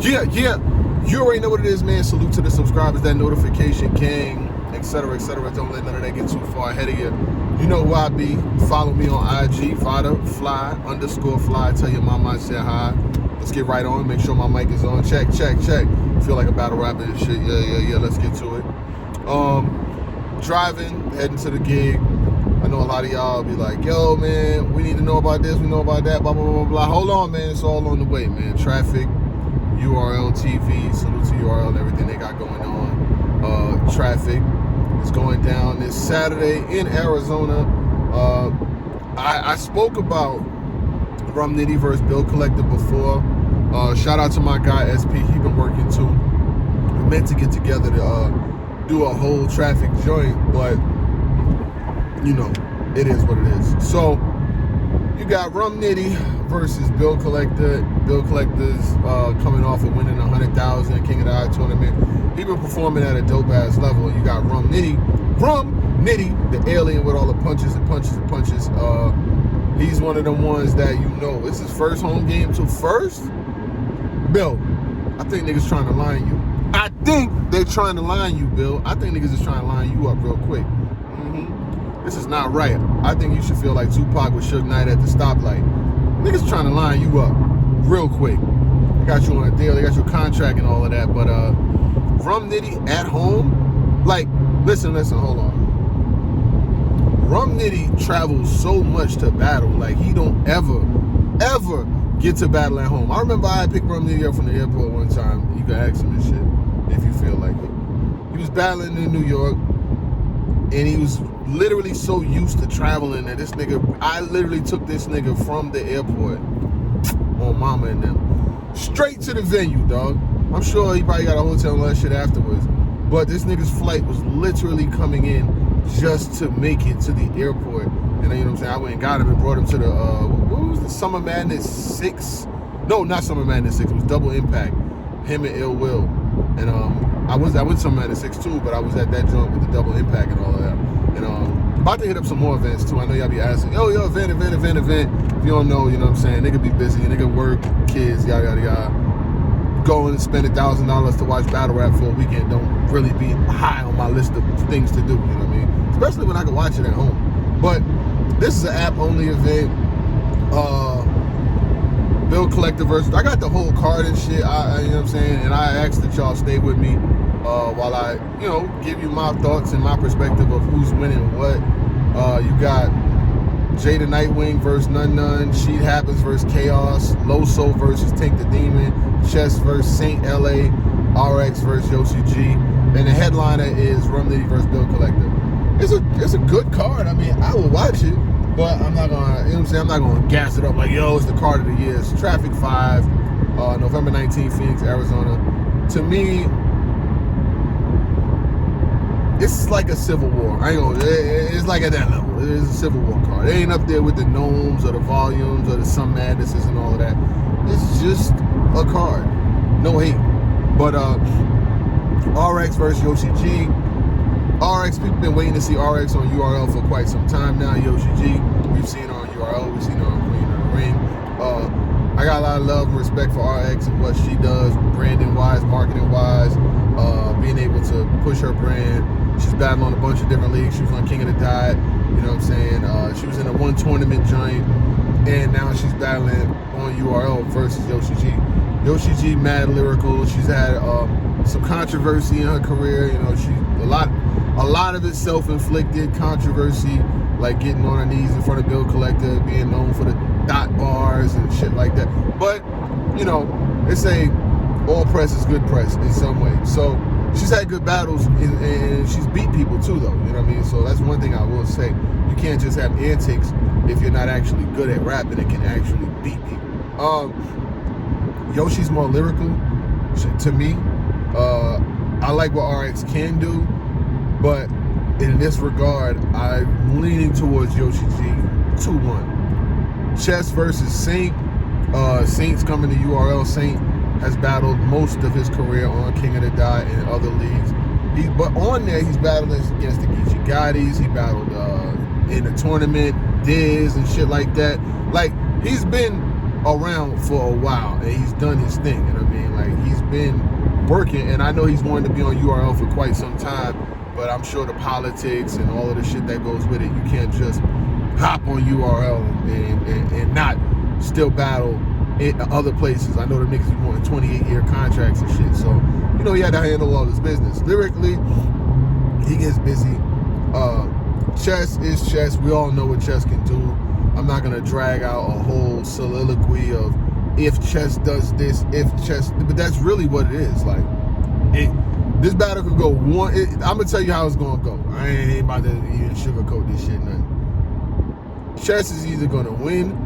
Yeah. You already know what it is, man. Salute to the subscribers, that notification gang, etc., etc. Don't let none of that get too far ahead of you. You know who I be. Follow me on IG, Vada_fly. Tell your mama I said hi. Let's get right on. Make sure my mic is on. Check. Feel like a battle rapper and shit. Yeah. Let's get to it. Driving, heading to the gig. I know a lot of y'all be like, yo, man, we need to know about this, we know about that, blah, blah, blah, blah. Hold on, man. It's all on the way, man. Traffic, URL TV, salute to URL and everything they got going on. Traffic is going down this Saturday in Arizona. I spoke about Rum Nitty versus Bill Collector before. Shout out to my guy SP. He been working too. We meant to get together to do a whole traffic joint, but you know, it is what it is. So you got Rum Nitty versus Bill Collector. Bill Collector's coming off of winning $100,000 King of the Eye tournament. He been performing at a dope ass level. You got Rum Nitty, the alien with all the punches. He's one of the ones that you know. It's his first home game. So first, Bill, I think niggas trying to line you. I think they're trying to line you, Bill. I think niggas is trying to line you up real quick. This is not right. I think you should feel like Tupac with Suge Knight at the stoplight. Niggas trying to line you up real quick. They got you on a deal. They got your contract and all of that. But Rum Nitty at home, like, listen, hold on. Rum Nitty travels so much to battle. Like, he don't ever get to battle at home. I remember I picked Rum Nitty up from the airport one time. You can ask him this shit if you feel like it. He was battling in New York, and he was literally so used to traveling that this nigga, I literally took this nigga from the airport on mama and them straight to the venue, dog. I'm sure he probably got a hotel and all that shit afterwards, but this nigga's flight was literally coming in just to make it to the airport. And then, you know what I'm saying, I went and got him and brought him to the what was the Summer Madness 6? No, not Summer Madness 6. It was Double Impact, him and Ill Will. And I went to Summer Madness 6 too, but I was at that joint with the Double Impact and all of that. And about to hit up some more events too. I know y'all be asking, yo, event. If you don't know, you know what I'm saying, nigga be busy, nigga work, kids, yada. Going and spend $1,000 to watch battle rap for a weekend don't really be high on my list of things to do, you know what I mean? Especially when I can watch it at home. But this is an app-only event. Bill Collector versus, I got the whole card and shit, you know what I'm saying? And I asked that y'all stay with me while I, you know, give you my thoughts and my perspective of who's winning what. You got Jada Nightwing versus Nun, Sheet Happens versus Chaos, Loso versus Tank the Demon, Chess versus Saint LA, RX versus Yoshi G, and the headliner is Rum Nitty versus Bill Collector. It's a good card. I mean, I will watch it, but I'm not gonna, you know what I'm saying, I'm not gonna gas it up like, yo, it's the card of the year. It's Traffic 5, November 19th, Phoenix, Arizona. To me, it's like a Civil War. It's like at that level. It's a Civil War card. It ain't up there with the gnomes or the volumes or the Some Madnesses and all of that. It's just a card. No hate. But RX versus Yoshi G. RX, people been waiting to see RX on URL for quite some time now. Yoshi G, we've seen her on URL. We've seen her on Queen of the Ring. I got a lot of love and respect for RX and what she does, branding-wise, marketing-wise, being able to push her brand. She's battling on a bunch of different leagues. She was on King of the Dot, you know what I'm saying? She was in a one tournament joint, and now she's battling on URL versus Yoshi G. Yoshi G, mad lyrical. She's had some controversy in her career. You know, a lot of it self-inflicted controversy, like getting on her knees in front of Bill Collector, being known for the dot bars and shit like that. But, you know, they say all press is good press in some way. So she's had good battles, and she's beat people too, though. You know what I mean? So that's one thing I will say. You can't just have antics if you're not actually good at rapping and can actually beat people. Yoshi's more lyrical to me. I like what RX can do, but in this regard, I'm leaning towards Yoshi G 2-1. Chess versus Saint. Saint's coming to URL. Saint has battled most of his career on King of the Dot and other leagues. But on there, he's battling against the Geechee Gottis. He battled in a tournament, Diz and shit like that. Like, he's been around for a while, and he's done his thing. You know what I mean? Like, he's been working, and I know he's wanted to be on URL for quite some time, but I'm sure the politics and all of the shit that goes with it, you can't just hop on URL and not still battle in other places. I know the niggas be wanting 28-year contracts and shit, so, you know, he had to handle all his business. Lyrically, he gets busy. Chess is Chess. We all know what Chess can do. I'm not gonna drag out a whole soliloquy of if Chess does this, if Chess, but that's really what it is. Like, this battle could go one. I'm gonna tell you how it's gonna go. I ain't about to even sugarcoat this shit, nothing. Chess is either gonna win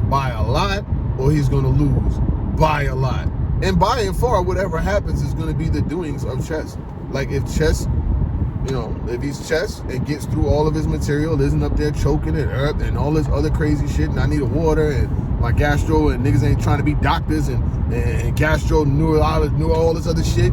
by a lot, or he's gonna lose by a lot. And by and far, whatever happens is gonna be the doings of Chess. Like, if Chess, you know, if he's Chess and gets through all of his material, isn't up there choking it up and all this other crazy shit, and I need a water and my gastro, and niggas ain't trying to be doctors, and gastro knew all this other shit,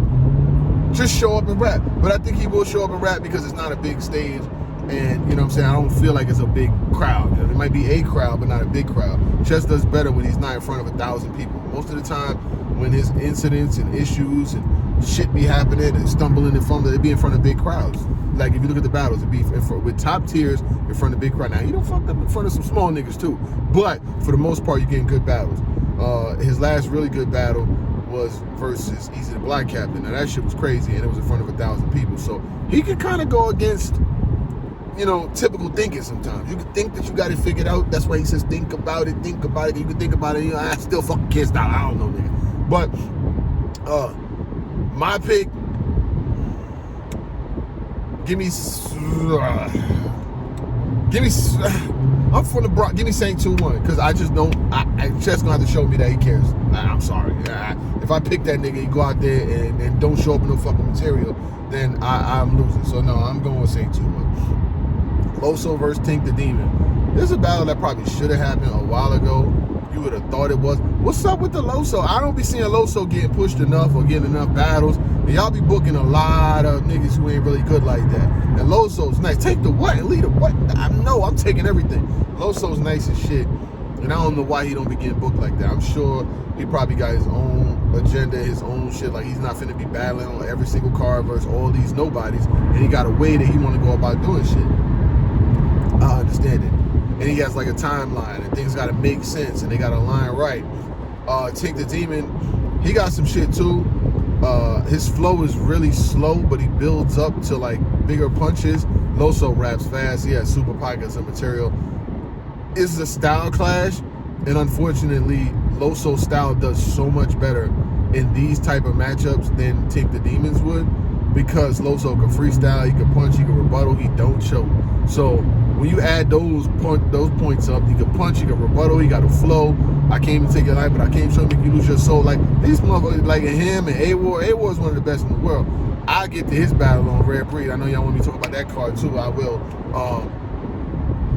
just show up and rap. But I think he will show up and rap because it's not a big stage, and you know what I'm saying, I don't feel like it's a big crowd. You know, it might be a crowd, but not a big crowd. Chess does better when he's not in front of 1,000 people. Most of the time, when his incidents and issues and shit be happening and stumbling and fumbling, it'd be in front of big crowds. Like, if you look at the battles, it'd be with top tiers in front of big crowd. Now, he don't fuck up in front of some small niggas too, but for the most part, you're getting good battles. His last really good battle was versus Easy the Black Captain. Now, that shit was crazy, and it was in front of 1,000 people. So he could kind of go against, you know, typical thinking sometimes. You can think that you got it figured out. That's why he says think about it. You can think about it. You know, I still fucking can't stop. I don't know, nigga. But my pick, I'm from the Bronx. Give me Saint 2-1, because I just don't. Chess gonna have to show me that he cares. I'm sorry. If I pick that nigga, he go out there and don't show up in no fucking material, then I'm losing. So no, I'm going with Saint 2-1. Loso versus Tink the Demon. This is a battle that probably should have happened a while ago. You would have thought it was. What's up with the Loso? I don't be seeing Loso getting pushed enough or getting enough battles. And y'all be booking a lot of niggas who ain't really good like that. And Loso's nice. Take the what and lead the what? I'm taking everything. Loso's nice as shit. And I don't know why he don't be getting booked like that. I'm sure he probably got his own agenda, his own shit. Like, he's not finna be battling on every single card versus all these nobodies. And he got a way that he want to go about doing shit. I understand it. And he has like a timeline, and things got to make sense, and they got to line right. Tink the Demon, he got some shit too. His flow is really slow, but he builds up to like bigger punches. Loso raps fast. He has super pockets of material. It's a style clash, and unfortunately, Loso's style does so much better in these type of matchups than Tink the Demons would, because Loso can freestyle, he can punch, he can rebuttal, he don't choke. So when you add those points up, he can punch, he can rebuttal, he got a flow. I can't even take your life, but I can't show make you lose your soul. Like, these motherfuckers, like him and A-War is one of the best in the world. I'll get to his battle on Rare Breed. I know y'all want me to talk about that card too, I will.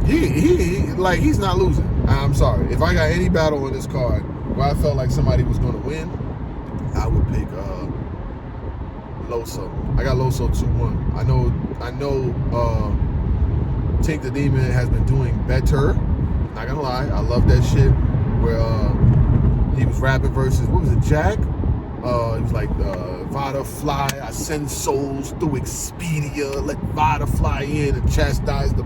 He's not losing. I'm sorry. If I got any battle on this card where I felt like somebody was gonna win, I would pick Loso. I got Loso 2-1. I know Tink the Demon has been doing better. Not gonna lie, I love that shit. Where he was rapping versus, what was it, Jack? He was like, Vada fly, I send souls through Expedia, let Vada fly in and chastise the...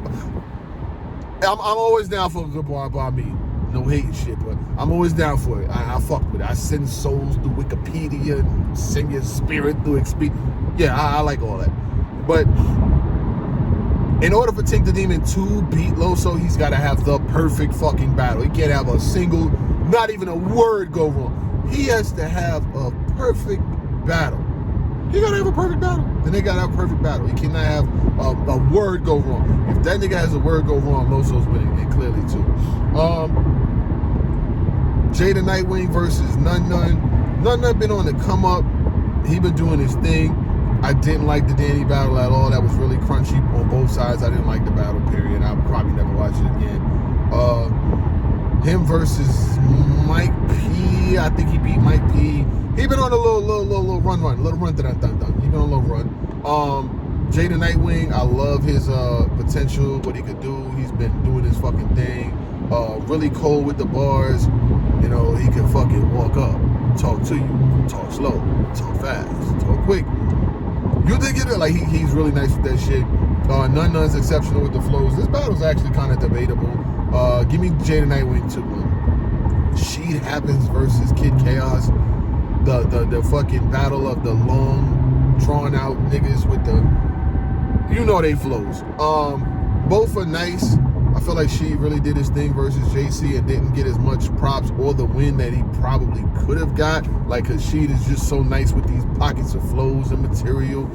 I'm always down for a good bar by me. No hating shit, but I'm always down for it. I fuck with it. I send souls through Wikipedia and send your spirit through Expedia. Yeah, I like all that. But in order for Tink the Demon to beat Loso, he's got to have the perfect fucking battle. He can't have a single, not even a word go wrong. He has to have a perfect battle. He got to have a perfect battle. Then they got to have a perfect battle. He cannot have a word go wrong. If that nigga has a word go wrong, Loso's winning, and clearly too. Jada Nightwing versus Nun Nun. Nun Nun been on the come up. He been doing his thing. I didn't like the Danny battle at all. That was really crunchy on both sides. I didn't like the battle, period. I'll probably never watch it again. Him versus Mike P. I think he beat Mike P. He been on a little run. He been on a little run. Jada Nightwing, I love his potential, what he could do. He's been doing his fucking thing. really cold with the bars. You know, he can fucking walk up, talk to you, talk slow, talk fast, talk quick. You think it like he's really nice with that shit. None's exceptional with the flows. This battle's actually kind of debatable. Give me Jada Nightwing 2-1. Sheet Happens versus Kid Chaos. The fucking battle of the long, drawn out niggas with the, you know, they flows. Both are nice. I feel like She really did his thing versus JC and didn't get as much props or the win that he probably could have got. Like, cause Sheet is just so nice with these pockets of flows and material.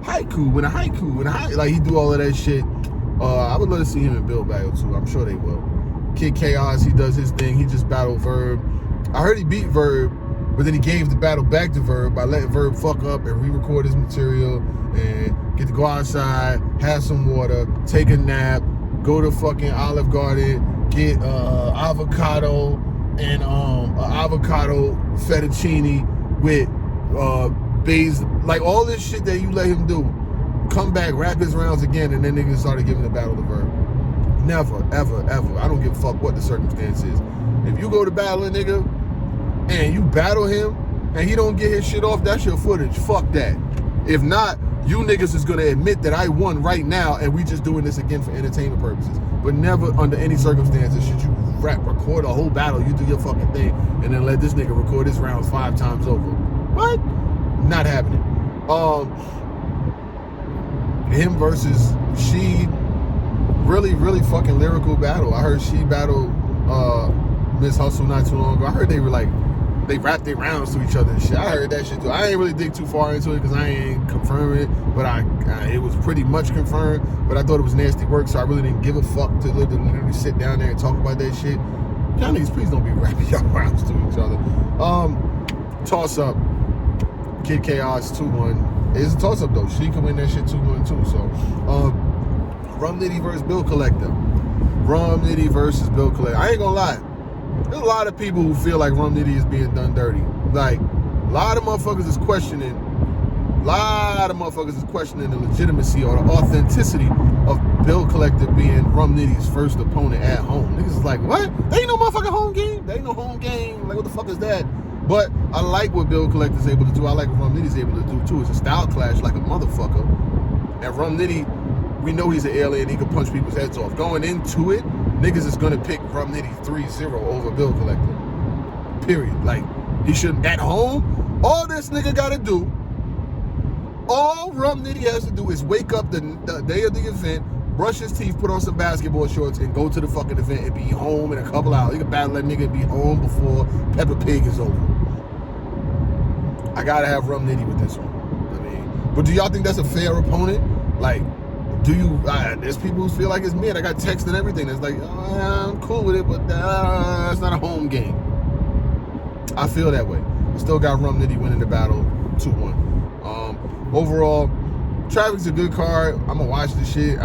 Haiku, like he do all of that shit. I would love to see him and Bill battle too. I'm sure they will. Kid Chaos, he does his thing. He just battled Verb. I heard he beat Verb, but then he gave the battle back to Verb by letting Verb fuck up and re-record his material and get to go outside, have some water, take a nap, go to fucking Olive Garden, get avocado and avocado fettuccine with basil, like all this shit that you let him do. Come back, rap his rounds again, and then niggas started giving the battle to Verb. Never, ever, ever. I don't give a fuck what the circumstance is. If you go to battle a nigga and you battle him and he don't get his shit off, that's your footage. Fuck that. If not, you niggas is gonna admit that I won right now and we just doing this again for entertainment purposes. But never under any circumstances should you record a whole battle, you do your fucking thing, and then let this nigga record his rounds 5 times over. What? Not happening. Him versus She, really, really fucking lyrical battle. I heard She battled Miss Hustle not too long ago. I heard they were like, they rapped their rounds to each other and shit. I heard that shit too. I ain't really dig too far into it because I ain't confirm it, but it was pretty much confirmed, but I thought it was nasty work, so I really didn't give a fuck to literally sit down there and talk about that shit. Y'all niggas, please don't be rapping y'all rounds to each other. Toss up. Kid Chaos 2-1. It's a toss up though. She can win that shit 2-1 too. So, Rum Nitty versus Bill Collector. Rum Nitty versus Bill Collector. I ain't gonna lie. There's a lot of people who feel like Rum Nitty is being done dirty. Like, a lot of motherfuckers is questioning the legitimacy or the authenticity of Bill Collector being Rum Nitty's first opponent at home. Niggas is like, what? They ain't no motherfucking home game. They ain't no home game. Like, what the fuck is that? But I like what Bill Collector's able to do. I like what Rum Nitty's able to do too. It's a style clash like a motherfucker. And Rum Nitty, we know he's an alien. He can punch people's heads off. Going into it, niggas is gonna pick Rum Nitty 3-0 over Bill Collector. Period. Like, he shouldn't. At home, all this nigga gotta do, all Rum Nitty has to do is wake up the day of the event, brush his teeth, put on some basketball shorts, and go to the fucking event and be home in a couple hours. He can battle that nigga and be home before Peppa Pig is over. I gotta have Rum Nitty with this one. I mean, but do y'all think that's a fair opponent? Like, do you? There's people who feel like it's mid. I got text and everything that's like, I'm cool with it, but it's not a home game. I feel that way. I still got Rum Nitty winning the battle 2-1. Overall, Traffic's a good card. I'm gonna watch the shit.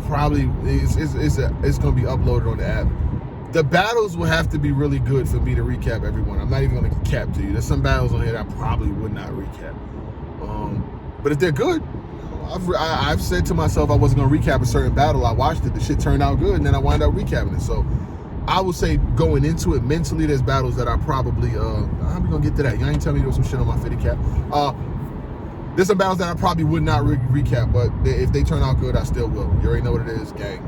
Probably it's gonna be uploaded on the app. The battles will have to be really good for me to recap everyone. I'm not even gonna cap to you. There's some battles on here that I probably would not recap. But if they're good, I've said to myself I wasn't gonna recap a certain battle. I watched it, the shit turned out good, and then I wound up recapping it. So I would say going into it mentally, there's battles that I probably how we gonna get to that? Y'all ain't telling me there was some shit on my fitty cap. There's some battles that I probably would not recap, but if they turn out good, I still will. You already know what it is, gang.